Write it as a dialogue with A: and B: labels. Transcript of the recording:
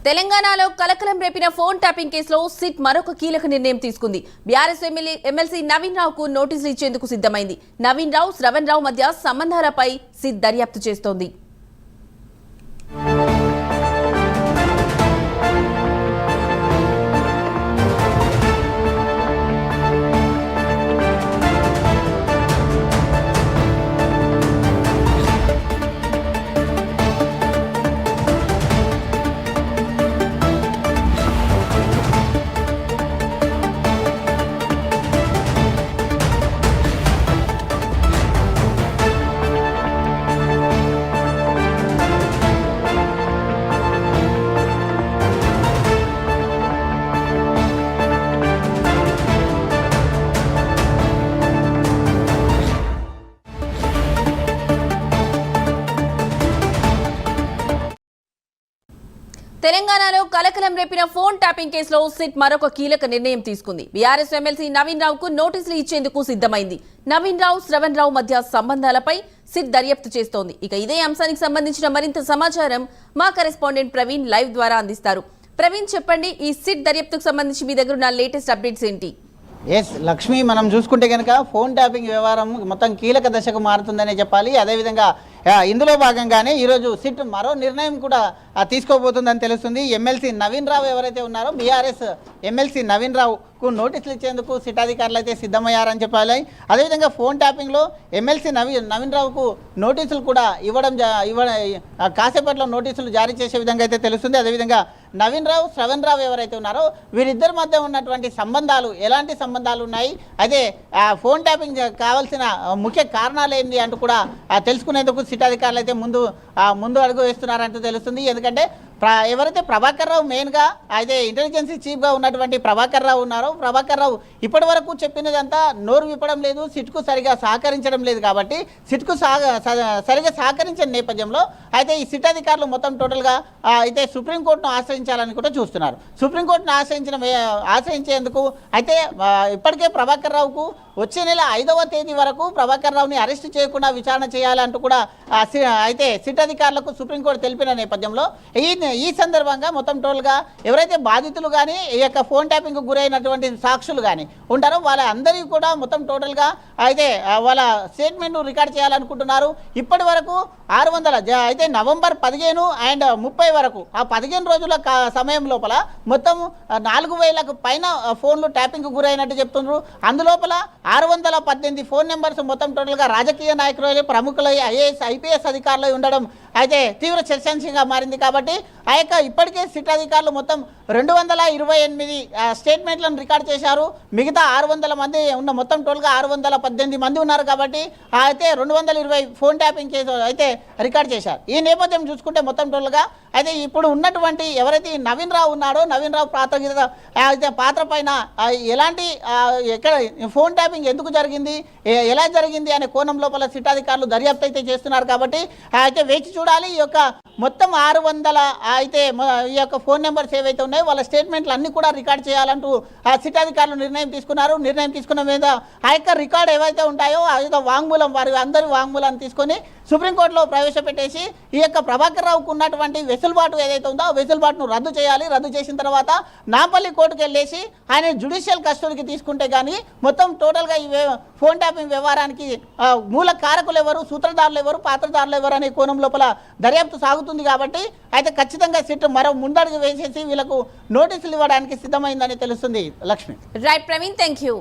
A: తెలంగాణలో కలకలం రేపిన phone tapping కేసులో సిట్ మరొక కీలక నిర్ణయం తీసుకుంది. బీఆర్ఎస్ ఎమ్మెల్సీ నవీన్ రావుకు నోటీసులు ఇచ్చేందుకు సిద్ధమైంది. నవీన్ రావు, శ్రవణ్ రావు మధ్య సంబంధాలపై సిట్ దర్యాప్తు చేస్తోంది. తెలంగాణలో కలకలం రేపిన ఫోన్ ట్యాపింగ్ కేసులో సిట్ మరొక కీలక నిర్ణయం తీసుకుంది. బీఆర్ఎస్ ఎమ్మెల్సీ నవీన్ రావుకు నోటీసులు ఇచ్చేందుకు సిద్ధమైంది. నవీన్ రావు, శ్రవణ్ రావు మధ్య సంబంధాలపై సిట్ దర్యాప్తు చేస్తోంది. ఇక ఇదే అంశానికి సంబంధించిన మరింత సమాచారం మా కరెస్పాండెంట్ ప్రవీణ్ లైవ్ ద్వారా అందిస్తారు. ప్రవీణ్, చెప్పండి, ఈ సిట్ దర్యాప్తుకు సంబంధించి మీ దగ్గర ఉన్న లేటెస్ట్ అప్డేట్స్ ఏంటి?
B: ఎస్ లక్ష్మి, మనం చూసుకుంటే కనుక ఫోన్ ట్యాపింగ్ వ్యవహారం మొత్తం కీలక దశకు మారుతుందనే చెప్పాలి. అదేవిధంగా ఇందులో భాగంగానే ఈరోజు సిట్ మరో నిర్ణయం కూడా తీసుకోబోతుందని తెలుస్తుంది. ఎమ్మెల్సీ నవీన్ రావు ఎవరైతే ఉన్నారో బీఆర్ఎస్ ఎమ్మెల్సీ నవీన్ రావుకు నోటీసులు ఇచ్చేందుకు సిట్ అధికారులు అయితే సిద్ధమయ్యారని చెప్పాలి. అదేవిధంగా ఫోన్ ట్యాపింగ్లో ఎమ్మెల్సీ నవీన్ రావుకు నోటీసులు కూడా ఇవ్వడం కాసేపట్లో నోటీసులు జారీ చేసే విధంగా అయితే తెలుస్తుంది. అదేవిధంగా నవీన్ రావు, శ్రవణ్ రావు ఎవరైతే ఉన్నారో వీరిద్దరి మధ్య ఉన్నటువంటి సంబంధాలు, ఎలాంటి సంబంధాలు ఉన్నాయి, అదే ఫోన్ ట్యాపింగ్ కావాల్సిన ముఖ్య కారణాలు ఏంటి అంటూ కూడా తెలుసుకునేందుకు సిట్ అధికారులు అయితే ముందు అడుగు వేస్తున్నారంటూ తెలుస్తుంది. ఎందుకంటే ఎవరైతే ప్రభాకర్ రావు మెయిన్గా అయితే ఇంటెలిజెన్సీ చీఫ్గా ఉన్నటువంటి ప్రభాకర్ రావు ఉన్నారో, ప్రభాకర్ రావు ఇప్పటి వరకు చెప్పినదంతా నోరు విప్పడం లేదు, సిట్కు సరిగా సహకరించడం లేదు. కాబట్టి సిట్కు సరిగా సహకరించిన నేపథ్యంలో అయితే ఈ సిట్ అధికారులు మొత్తం టోటల్గా అయితే సుప్రీంకోర్టును ఆశ్రయించాలని కూడా చూస్తున్నారు. సుప్రీంకోర్టును ఆశ్రయించేందుకు అయితే ఇప్పటికే ప్రభాకర్ రావుకు వచ్చే నెల 5వ తేదీ వరకు ప్రభాకర్ రావుని అరెస్ట్ చేయకుండా విచారణ చేయాలంటూ కూడా అయితే సిట్ అధికారులకు సుప్రీంకోర్టు తెలిపిన నేపథ్యంలో ఈ సందర్భంగా మొత్తం టోల్గా ఎవరైతే బాధితులు కానీ ఈ యొక్క ఫోన్ ట్యాపింగ్కు గురైనటువంటి సాక్షులు కానీ ఉంటారో వాళ్ళందరికీ కూడా మొత్తం టోటల్గా అయితే వాళ్ళ స్టేట్మెంట్ రికార్డ్ చేయాలనుకుంటున్నారు. ఇప్పటి వరకు 600 అయితే నవంబర్ 15 అండ్ 30 వరకు ఆ 15 రోజుల సమయం లోపల మొత్తం 4000కు పైన ఫోన్లు ట్యాపింగ్కు గురైనట్టు చెప్తున్నారు. అందులోపల 618 ఫోన్ నెంబర్స్ మొత్తం టోటల్గా రాజకీయ నాయకులు, ప్రముఖులై ఐఏఎస్ ఐపీఎస్ అధికారులు ఉండడం అయితే తీవ్ర చర్చనీయంగా మారింది. కాబట్టి ఆ యొక్క ఇప్పటికే సిట్ అధికారులు మొత్తం 228 స్టేట్మెంట్లను రికార్డ్ చేశారు. మిగతా 600 మంది ఉన్న మొత్తం టోల్గా 618 మంది ఉన్నారు. కాబట్టి అయితే 220 ఫోన్ ట్యాపింగ్ కేసు అయితే రికార్డ్ చేశారు. ఈ నేపథ్యం చూసుకుంటే మొత్తం టోల్గా అయితే ఇప్పుడు ఉన్నటువంటి ఎవరైతే నవీన్ రావు ఉన్నాడో, నవీన్ రావు పాత్ర పైన ఎలాంటి ఎక్కడ ఫోన్ ట్యాపింగ్ ఎందుకు జరిగింది, ఎలా జరిగింది అనే కోణం లోపల సిట్ అధికారులు దర్యాప్తు అయితే చేస్తున్నారు. కాబట్టి అయితే వేచి చూడాలి. ఈ యొక్క మొత్తం 600 అయితే ఈ యొక్క ఫోన్ నెంబర్స్ ఏవైతే ఉన్నాయో వాళ్ళ స్టేట్మెంట్లు అన్నీ కూడా రికార్డ్ చేయాలంటూ సిట్ అధికారులు నిర్ణయం తీసుకున్నారు. నిర్ణయం తీసుకున్న మీద ఆ యొక్క రికార్డ్ ఏవైతే ఉంటాయో ఆ యొక్క వాంగ్మూలం, వారి అందరి వాంగ్మూలాన్ని తీసుకొని సుప్రీంకోర్టులో ప్రవేశపెట్టేసి ఈ యొక్క ప్రభాకర్ రావుకు ఉన్నటువంటి వెసులుబాటు ఏదైతే ఉందో ఆ వెసులుబాటును రద్దు చేయాలి. రద్దు చేసిన తర్వాత నాంపల్లి కోర్టుకు వెళ్ళేసి ఆయన జ్యుడిషియల్ కస్టడీకి తీసుకుంటే కానీ మొత్తం టోటల్గా ఈ ఫోన్ ట్యాపింగ్ వ్యవహారానికి మూల కారకులు ఎవరు, సూత్రధారులు ఎవరు, పాత్రధారులు ఎవరు అనే కోణం లోపల దర్యాప్తు సాగుతుంది. కాబట్టి అయితే ఖచ్చితంగా సిట్ మరో ముందడుగు వేసేసి వీళ్ళకు నోటీసులు ఇవ్వడానికి సిద్ధమైందని తెలుస్తుంది. Lakshmi.
A: Right Praveen, thank you.